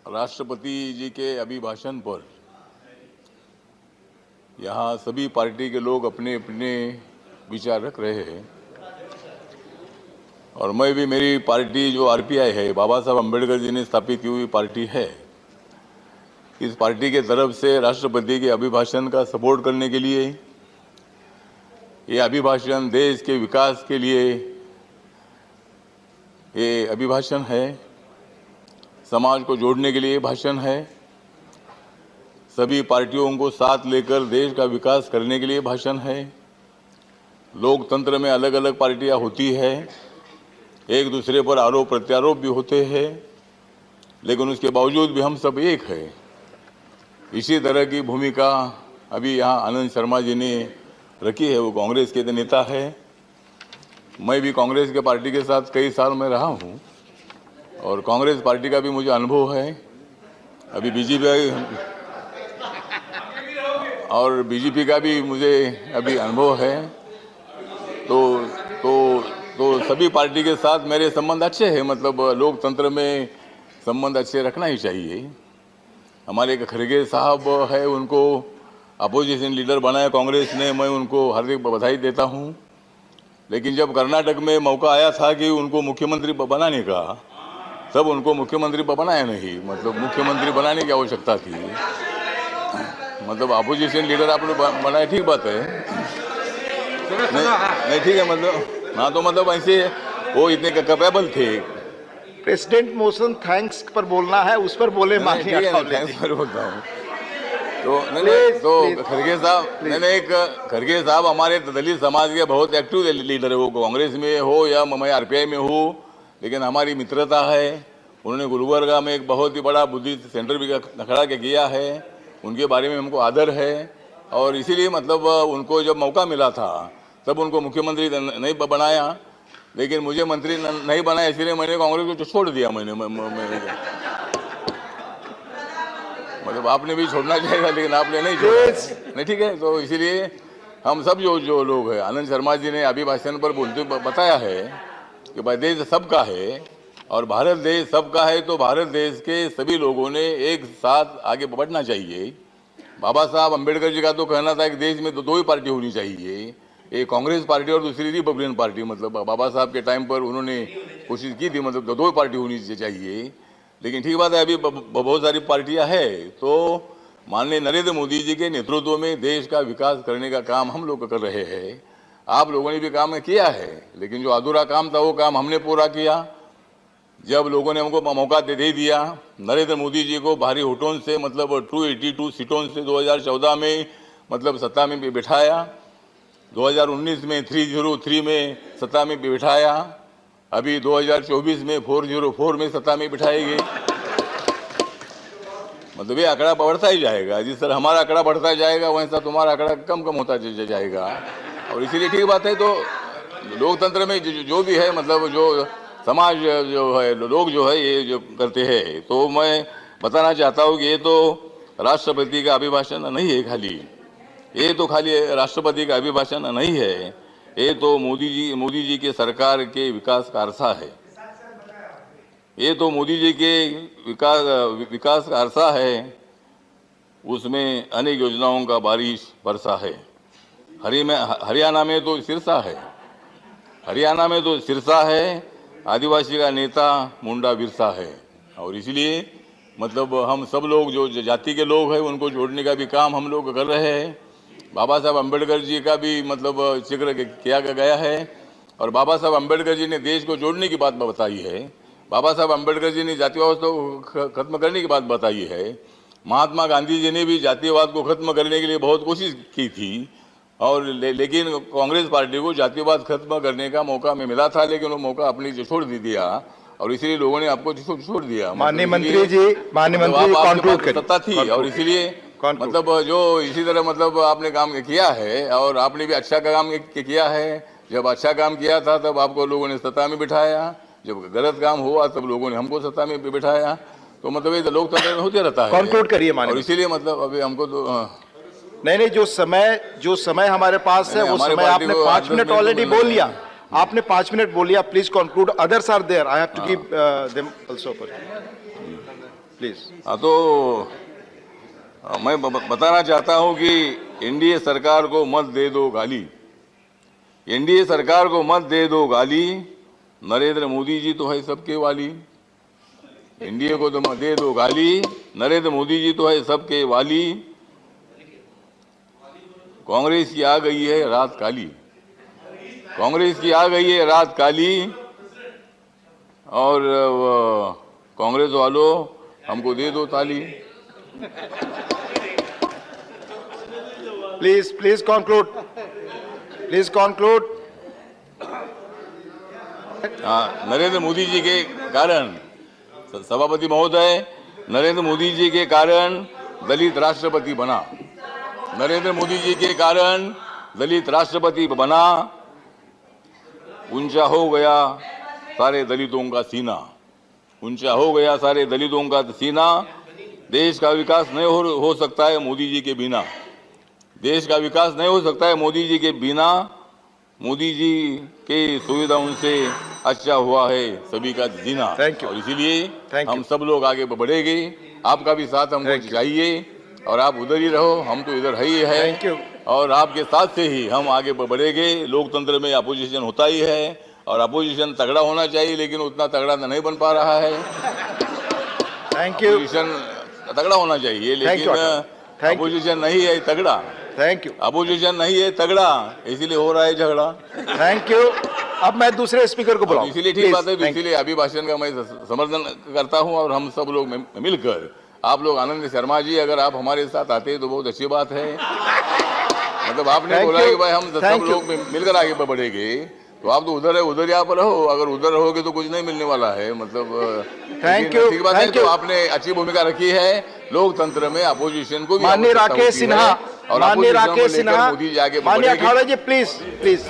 राष्ट्रपति जी के अभिभाषण पर यहाँ सभी पार्टी के लोग अपने अपने विचार रख रहे हैं और मैं भी, मेरी पार्टी जो आरपीआई है, बाबा साहब अम्बेडकर जी ने स्थापित की हुई पार्टी है, इस पार्टी के तरफ से राष्ट्रपति के अभिभाषण का सपोर्ट करने के लिए, ये अभिभाषण देश के विकास के लिए ये अभिभाषण है, समाज को जोड़ने के लिए भाषण है, सभी पार्टियों को साथ लेकर देश का विकास करने के लिए भाषण है। लोकतंत्र में अलग अलग पार्टियां होती है, एक दूसरे पर आरोप प्रत्यारोप भी होते हैं, लेकिन उसके बावजूद भी हम सब एक हैं। इसी तरह की भूमिका अभी यहाँ आनंद शर्मा जी ने रखी है। वो कांग्रेस के नेता है, मैं भी कांग्रेस के पार्टी के साथ कई साल में रहा हूँ और कांग्रेस पार्टी का भी मुझे अनुभव है। अभी बीजेपी का भी मुझे अभी अनुभव है। तो सभी पार्टी के साथ मेरे संबंध अच्छे हैं। मतलब लोकतंत्र में संबंध अच्छे रखना ही चाहिए। हमारे एक खड़गे साहब है, उनको अपोजिशन लीडर बनाया कांग्रेस ने, मैं उनको हार्दिक बधाई देता हूं। लेकिन जब कर्नाटक में मौका आया था कि उनको मुख्यमंत्री बनाने का, तब उनको मुख्यमंत्री बनाया नहीं। मतलब मुख्यमंत्री बनाने की आवश्यकता थी। मतलब अपोजिशन लीडर आप लोग बनाए, ठीक बात है, नहीं ठीक है। मतलब हाँ, तो मतलब ऐसे वो इतने कैपेबल थे। प्रेसिडेंट मोशन थैंक्स पर बोलना है, उस पर बोले। थैंक्स पर बोलता हूँ। तो नहीं, खड़गे साहब हमारे दलित समाज के बहुत एक्टिव लीडर है। वो कांग्रेस में हो या मैं आरपीआई में हूँ, लेकिन हमारी मित्रता है। उन्होंने गुलबर्गा में एक बहुत ही बड़ा बुद्धिस्ट सेंटर भी खड़ा किया है। उनके बारे में हमको आदर है और इसीलिए मतलब उनको जब मौका मिला था तब उनको मुख्यमंत्री नहीं बनाया, लेकिन मुझे मंत्री नहीं बनाया, इसलिए मैंने कांग्रेस को छोड़ दिया। मैंने मतलब आपने भी छोड़ना चाहिए, लेकिन आपने नहीं छोड़ा। नहीं ठीक है। तो इसीलिए हम सब जो लोग हैं, आनंद शर्मा जी ने अभिभाषण पर बोलते बताया है कि भाई देश सबका है और भारत देश सबका है, तो भारत देश के सभी लोगों ने एक साथ आगे बढ़ना चाहिए। बाबा साहब अम्बेडकर जी का तो कहना था कि देश में दो ही पार्टी होनी चाहिए, एक कांग्रेस पार्टी और दूसरी रिपब्लिकन पार्टी। मतलब बाबा साहब के टाइम पर उन्होंने कोशिश की थी, मतलब दो ही पार्टी होनी चाहिए। लेकिन ठीक बात है, अभी बहुत सारी पार्टियां हैं। तो माननीय नरेंद्र मोदी जी के नेतृत्व में देश का विकास करने का काम हम लोग कर रहे हैं। आप लोगों ने भी काम किया है, लेकिन जो अधूरा काम था वो काम हमने पूरा किया। जब लोगों ने हमको मौका दे दिया, नरेंद्र मोदी जी को भारी वोटों से, मतलब 282 सीटों से 2014 में मतलब सत्ता में बिठाया, 2019 में 303 में सत्ता में बिठाया, अभी 2024 में 404 में सत्ता में बिठाएगी। मतलब ये आंकड़ा बढ़ता ही जाएगा। जिस तरह हमारा आंकड़ा बढ़ता जाएगा, वैसा तुम्हारा आंकड़ा कम होता जाएगा। और इसीलिए ठीक बात है। तो लोकतंत्र में जो भी है, मतलब जो समाज जो है, लोग जो है ये जो करते हैं, तो मैं बताना चाहता हूँ कि ये तो राष्ट्रपति का अभिभाषण नहीं है खाली, ये तो खाली राष्ट्रपति का अभिभाषण नहीं है, ये तो मोदी जी के सरकार के विकास का अरसा है। ये तो मोदी जी के विकास का अरसा है। उसमें अनेक योजनाओं का बारिश बरसा है। हरियाणा में तो सिरसा है, हरियाणा में तो सिरसा है। आदिवासी का नेता मुंडा बिरसा है। और इसलिए मतलब हम सब लोग जो जाति के लोग हैं, उनको जोड़ने का भी काम हम लोग कर रहे हैं। बाबा साहब अम्बेडकर जी का भी मतलब जिक्र किया गया है और बाबा साहब अम्बेडकर जी ने देश को जोड़ने की बात बताई है। बाबा साहब अम्बेडकर जी ने जातिवाद को खत्म करने की बात बताई है। महात्मा गांधी जी ने भी जातिवाद को खत्म करने के लिए बहुत कोशिश की थी और लेकिन कांग्रेस पार्टी को जातिवाद खत्म करने का मौका में मिला था, लेकिन वो मौका अपनी छोड़ दिया और इसीलिए लोगों ने आपको छोड़ दिया। माननीय मंत्री जी, सत्ता थी और इसीलिए मतलब जो इसी तरह मतलब आपने काम किया है और आपने भी अच्छा काम किया है। जब अच्छा काम किया था तब आपको लोगों ने सत्ता में बिठाया, जब गलत काम हुआ तब लोगों ने हमको सत्ता में बिठाया। तो मतलब ये लोकतंत्र में होते रहता है। कंक्लूड करिए माननीय। और इसीलिए मतलब अभी हमको तो नहीं, जो समय हमारे पास है वो समय आपने 5 मिनट ऑलरेडी बोल लिया। आपने 5 मिनट बोल लिया। Please conclude. Others are there, I have to give them also. Please. हाँ, तो मैं बताना चाहता हूं कि एनडीए सरकार को मत दे दो गाली, एनडीए सरकार को मत दे दो गाली, नरेंद्र मोदी जी तो है सबके वाली। एनडीए को तो मत दे दो गाली, नरेंद्र मोदी जी तो है सबके वाली। कांग्रेस की आ गई है रात काली, कांग्रेस की आ गई है रात काली। और कांग्रेस वालों हमको दे दो ताली। Please please conclude, please conclude. Narendra Modi ji के कारण, सभापति महोदय, नरेंद्र मोदी जी के कारण दलित राष्ट्रपति बना, नरेंद्र मोदी जी के कारण दलित राष्ट्रपति बना। ऊंचा हो गया सारे दलितों का सीना, ऊंचा हो गया सारे दलितों का सीना। देश का विकास नहीं हो सकता है मोदी जी के बिना, देश का विकास नहीं हो सकता है मोदी जी के बिना। मोदी जी के सुविधाओं से अच्छा हुआ है सभी का जीना, और इसीलिए हम सब लोग आगे बढ़ेंगे। आपका भी साथ हमको चाहिए, और आप उधर ही रहो, हम तो इधर ही है, और आपके साथ से ही हम आगे बढ़ेंगे। लोकतंत्र में अपोजिशन होता ही है, और अपोजिशन तगड़ा होना चाहिए, लेकिन उतना तगड़ा नहीं बन पा रहा है। अपोजिशन तगड़ा होना चाहिए, लेकिन अपोजिशन नहीं है तगड़ा। Thank you. अपोजिशन नहीं है तगड़ा, इसीलिए हो रहा है झगड़ा। Thank you. अब मैं दूसरे स्पीकर को बुलाऊं। इसीलिए ठीक बात है, इसीलिए अभिभाषण का मैं समर्थन करता हूं, और हम सब लोग मिलकर, आप लोग, आनंद शर्मा जी अगर आप हमारे साथ आते हैं तो बहुत अच्छी बात है। मतलब आपने बोला कि भाई हम सब लोग मिलकर आगे बढ़ेंगे, तो आप तो उधर है, उधर ही आप रहो। अगर उधर रहोगे तो कुछ नहीं मिलने वाला है। मतलब थैंक यू, ठीक बात है। तो आपने अच्छी भूमिका रखी है लोकतंत्र में, अपोजिशन को भी। माननीय राकेश सिन्हा, और माननीय राकेश सिन्हा, मोदी जी आगे माननीय अठावले जी, प्लीज प्लीज।